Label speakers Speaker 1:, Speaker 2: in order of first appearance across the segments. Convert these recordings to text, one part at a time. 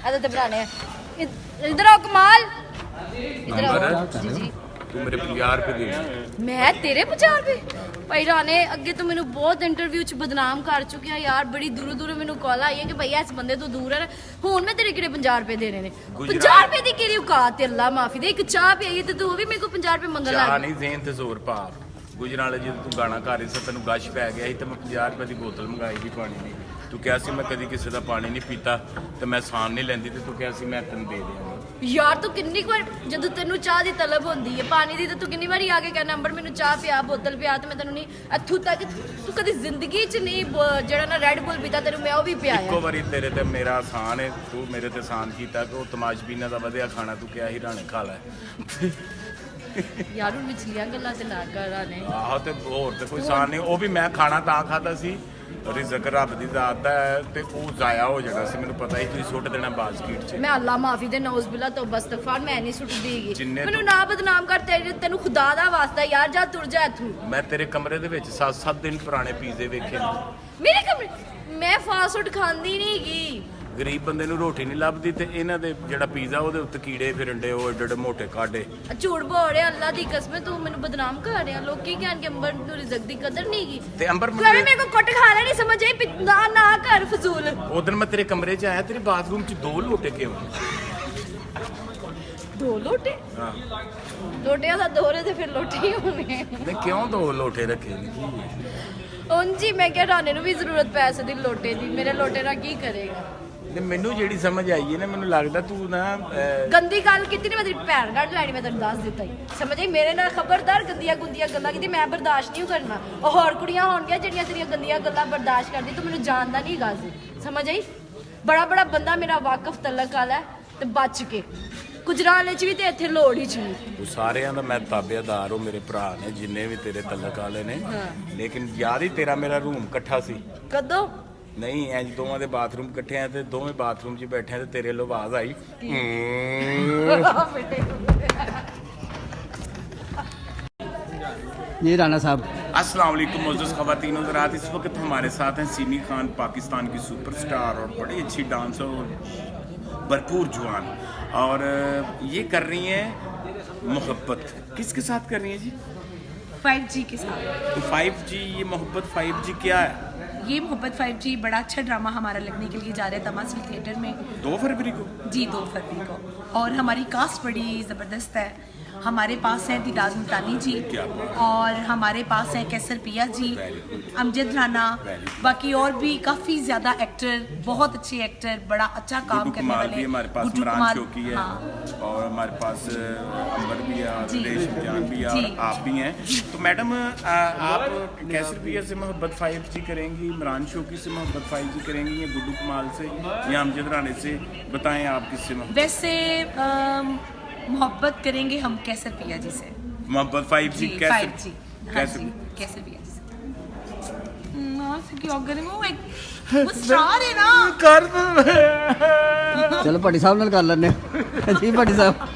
Speaker 1: ऐसे तो बनाने हैं। इधर आओ कमाल, इधर आओ जी जी।
Speaker 2: तू मेरे 50 रुपए दे।
Speaker 1: मैं तेरे 50 रुपए भाई राणे अगे तो मैंने बहुत इंटरव्यू च बदनाम कर चुकी यार, बड़ी दूरों दूरों मैंने कॉल आई है कि भैया इस बंदे तो दूर है। हुण मैं तेरे किहड़े 50 रुपए देने ने? 50 रुपए दी केड़ी औकात है? अल्लाह माफी दे, एक चाह पियाई ते तू भी मेरे को 50 रुपए मंगन
Speaker 2: चाह
Speaker 1: लग
Speaker 2: नहीं ज़हन ते जोर पा। गुजराले जो तू गाना गा रही सी, तेन गश पै गया तो मैं 50 रुपए की बोतल मंगाई थी पानी की। तू क्या सी मैं कभी किसी का पानी नहीं पीता तो मैं सान नहीं लैंदी, तो तू क्या सी मैं तेन दे देंगा
Speaker 1: यार। तू किन्नी बार जदों तेनू चाह दी तलब होंदी है पानी दी, तो तू किन्नी बारी आके कहना अंबर मैनू चाह पिया, बोतल पिया, तो मैं तेनू नहीं इत्थों तक तू कदी जिंदगी च नहीं जेड़ा ना रेड बुल पीता, तेनू मैं वो भी पियाया।
Speaker 2: इक्को बारी तेरे ते मेरा आसान है, तू मेरे ते आसान कीता कि वो तमाशबीना का वधिया खाना तू क्या ही राणे खा लै।
Speaker 1: यार हूँ विचलियां गल्लां ते ना कर राणे।
Speaker 2: आहो ते होर ते कोई आसान नहीं, वो भी मैं खाना तां खाता सी रिज़क रब दी ज़ात दा है ते वो ज़ाया हो जाना सी, मैनूं पता ही तुसीं सुੱਟ देना बास्केट च।
Speaker 1: मैं अल्लाह माफी दे नौज़ बिल्ला तौबा इस्तगफार, मैं नहीं सुੱਟਦੀ ਹੈਗੀ।
Speaker 2: जिन्ने
Speaker 1: ਮੈਨੂੰ ਨਾ ਬਦਨਾਮ ਕਰ, ਤੈਨੂੰ ਖੁਦਾ ਦਾ ਵਾਸਤਾ ਯਾਰ, ਜਾ ਤੁਰ ਜਾ ਇੱਥੋਂ।
Speaker 2: मैं तेरे कमरे दे विच 7-7 दिन पुराने पीजे वेखे ने।
Speaker 1: ਮੇਰੇ ਕਮਰੇ ਮੈਂ ਫਾਸਟ ਫੂਡ ਖਾਂਦੀ ਨਹੀਂ ਹੈਗੀ।
Speaker 2: ਗਰੀਬ ਬੰਦੇ ਨੂੰ ਰੋਟੀ ਨਹੀਂ ਲੱਭਦੀ ਤੇ ਇਹਨਾਂ ਦੇ ਜਿਹੜਾ ਪੀਜ਼ਾ ਉਹਦੇ ਉੱਤੇ ਕੀੜੇ ਫਿਰੰਡੇ ਉਹ ਏਡੇ ਏਡੇ ਮੋਟੇ ਕਾਡੇ।
Speaker 1: ਝੂਠ ਬੋਲ ਰਿਹਾ ਅੱਲਾ ਦੀ ਕਸਮ, ਤੂੰ ਮੈਨੂੰ ਬਦਨਾਮ ਕਰ ਰਿਹਾ। ਲੋਕੀ ਕਹਿਣਗੇ ਅੰਬਰ ਨੂੰ ਰਿਜ਼ਕ ਦੀ ਕਦਰ ਨਹੀਂ ਹੈਗੀ
Speaker 2: ਤੇ ਅੰਬਰ
Speaker 1: ਤੂੰ ਐਵੇਂ ਮੇਰੇ ਕੋ ਕੁੱਟ ਖਾ ਲੈਣੀ, ਸਮਝ ਆਈ? ਪਿੱਤਾ ਨਾ ਕਰ ਫਜ਼ੂਲ।
Speaker 2: ਉਦੋਂ ਮੈਂ ਤੇਰੇ ਕਮਰੇ 'ਚ ਆਇਆ, ਤੇਰੇ ਬਾਥਰੂਮ 'ਚ 2 ਲੋਟੇ ਕਿਉਂ?
Speaker 1: 2 ਲੋਟੇ?
Speaker 2: ਹਾਂ
Speaker 1: ਲੋਟਿਆਂ ਦਾ ਦੋਰੇ ਤੇ ਫਿਰ ਲੋਟੇ ਹੀ ਹੋਣੇ।
Speaker 2: ਨਹੀਂ ਕਿਉਂ 2 ਲੋਟੇ ਰੱਖੇ ਨੇ?
Speaker 1: ਉਂਝ ਹੀ ਮੈਂ ਕਿਹਾ ਰਾਣੇ ਨੂੰ ਵੀ ਜ਼ਰੂਰਤ ਪੈ ਸਕਦੀ ਲੋਟੇ ਦੀ, ਮੇਰੇ ਲੋਟੇ ਨਾਲ ਕੀ ਕਰੇਗਾ?
Speaker 2: ਤੇ ਮੈਨੂੰ ਜਿਹੜੀ ਸਮਝ ਆਈ ਹੈ ਨਾ, ਮੈਨੂੰ ਲੱਗਦਾ ਤੂੰ ਨਾ
Speaker 1: ਗੰਦੀ ਗੱਲ ਕੀਤੀ ਨਹੀਂ, ਮੈਂ ਤੇਰੀ ਭੈਣ ਕੱਢ ਲੈਣੀ, ਮੈਂ ਤੈਨੂੰ ਦੱਸ ਦਿੱਤਾ ਹੀ। ਸਮਝ ਆਈ? ਮੇਰੇ ਨਾਲ ਖਬਰਦਾਰ ਗੰਦੀਆਂ ਗੁੰਦੀਆਂ ਗੱਲਾਂ ਕੀਤੀ, ਮੈਂ ਬਰਦਾਸ਼ਤ ਨਹੀਂ ਕਰਨਾ। ਉਹ ਹੋਰ ਕੁੜੀਆਂ ਹੋਣਗੀਆਂ ਜਿਹੜੀਆਂ ਤੇਰੀਆਂ ਗੰਦੀਆਂ ਗੱਲਾਂ ਬਰਦਾਸ਼ਤ ਕਰਦੀ, ਤੂੰ ਮੈਨੂੰ ਜਾਣਦਾ ਨਹੀਂ ਗੱਲ ਸੀ। ਸਮਝ ਆਈ? ਬੜਾ ਬੜਾ ਬੰਦਾ ਮੇਰਾ ਵਾਕਫ ਤਲਕ ਵਾਲਾ ਹੈ ਤੇ ਬਚ ਕੇ ਗੁਜਰਾਲੇ ਚ ਵੀ ਤੇ ਇੱਥੇ ਲੋੜ ਹੀ ਚ ਵੀ।
Speaker 2: ਉਹ ਸਾਰਿਆਂ ਦਾ ਮੈਂ ਤਾਬੇਦਾਰ, ਉਹ ਮੇਰੇ ਭਰਾ ਨੇ ਜਿੰਨੇ ਵੀ ਤੇਰੇ ਤਲਕ ਵਾਲੇ ਨੇ, ਲੇਕਿਨ ਯਾਰ ਹੀ ਤੇਰਾ ਮੇਰਾ ਰੂਮ ਇਕੱਠਾ ਸੀ।
Speaker 1: ਕਦੋਂ?
Speaker 2: ਨਹੀਂ ਇੰਜ ਦੋਵਾਂ ਦੇ ਬਾਥਰੂਮ ਇਕੱਠੇ ਆ ਤੇ ਦੋਵੇਂ ਬਾਥਰੂਮ 'ਚ ਬੈਠੇ ਆ ਤੇ ਤੇਰੇ ਲੋ ਆਵਾਜ਼ ਆਈ।
Speaker 3: ये राणा साहब।
Speaker 2: अस्सलाम वालेकुम मोअज़्ज़ज़ ख़वातीन और हज़रात, इस वक्त हमारे साथ हैं सीमी खान, पाकिस्तान की सुपरस्टार और बड़ी अच्छी डांसर और भरपूर जवान, और ये कर रही हैं मोहब्बत। किसके साथ कर रही हैं जी?
Speaker 4: 5G के साथ।
Speaker 2: तो 5G, ये मोहब्बत 5G क्या है?
Speaker 4: ये मोहब्बत 5G बड़ा अच्छा ड्रामा हमारा लगने के लिए जा रहा है तमाशा थिएटर में
Speaker 2: 2 फरवरी को।
Speaker 4: जी 2 फरवरी को, और हमारी कास्ट बड़ी ज़बरदस्त है। हमारे पास हैं दीदार मुल्तानी जी, और हमारे पास हैं कैसर पिया जी, अमजद राना, बाकी और भी काफ़ी ज़्यादा एक्टर, बहुत अच्छे एक्टर, बड़ा अच्छा काम करने वाले।
Speaker 2: भी हमारे पास इमरान शौकी है, और हमारे पास अंबर भी है, रेशम जान भी है, और आप भी हैं। तो मैडम आप कैसर पिया से मोहब्बत 5G करेंगी, इमरान शौकी से मोहब्बत 5G करेंगी, या गुड्डू कमाल से, या अमजद राना से? बताएं आप किससे मोहब्बत?
Speaker 4: वैसे मोहब्बत करेंगे हम कैसर पिया जी से।
Speaker 2: मोहब्बत 5G कैसर?
Speaker 4: 5G
Speaker 2: कैसर?
Speaker 4: कैसर पिया जी से। ना से क्या करेंगे, वो एक वो स्टार है ना।
Speaker 2: कर
Speaker 3: चलो भट्टी साहब नाल कर लेने जी। भट्टी साहब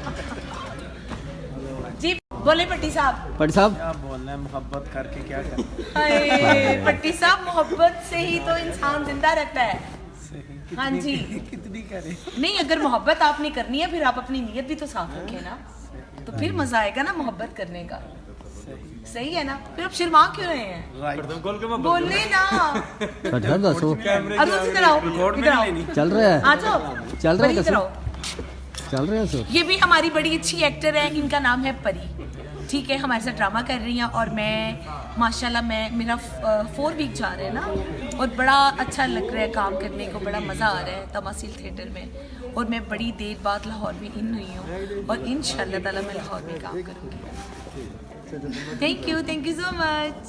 Speaker 4: जी बोले पट्टी साहब।
Speaker 3: भट्टी साहब
Speaker 5: क्या बोलना है, मोहब्बत करके क्या करना?
Speaker 4: हाय पट्टी साहब, मोहब्बत से ही तो इंसान जिंदा रहता है। हाँ जी,
Speaker 5: कितनी करे?
Speaker 4: नहीं अगर मोहब्बत आपने करनी है फिर आप अपनी नीयत भी तो साफ रखें ना, तो फिर मजा आएगा ना मोहब्बत करने का। सही है ना? फिर आप शर्मा क्यों रहे हैं? बोले ना।
Speaker 3: भट्टी साहब दसो।
Speaker 4: अब इधर आओ, इधर आओ,
Speaker 3: चल रहा है?
Speaker 4: आ जाओ,
Speaker 3: चल रहा है?
Speaker 4: इधर आओ।
Speaker 3: चल रहा है सर।
Speaker 4: ये भी हमारी बड़ी अच्छी एक्टर है, इनका नाम है परी। ठीक है, हमारे साथ ड्रामा कर रही हैं, और मैं माशाल्लाह मैं मेरा 4 वीक जा रहे हैं ना, और बड़ा अच्छा लग रहा है काम करने को, बड़ा मज़ा आ रहा है तमासील थिएटर में। और मैं बड़ी देर बाद लाहौर में इन हुई हूँ, और इंशाल्लाह ताला मैं लाहौर में काम करूँगी। Thank you so much.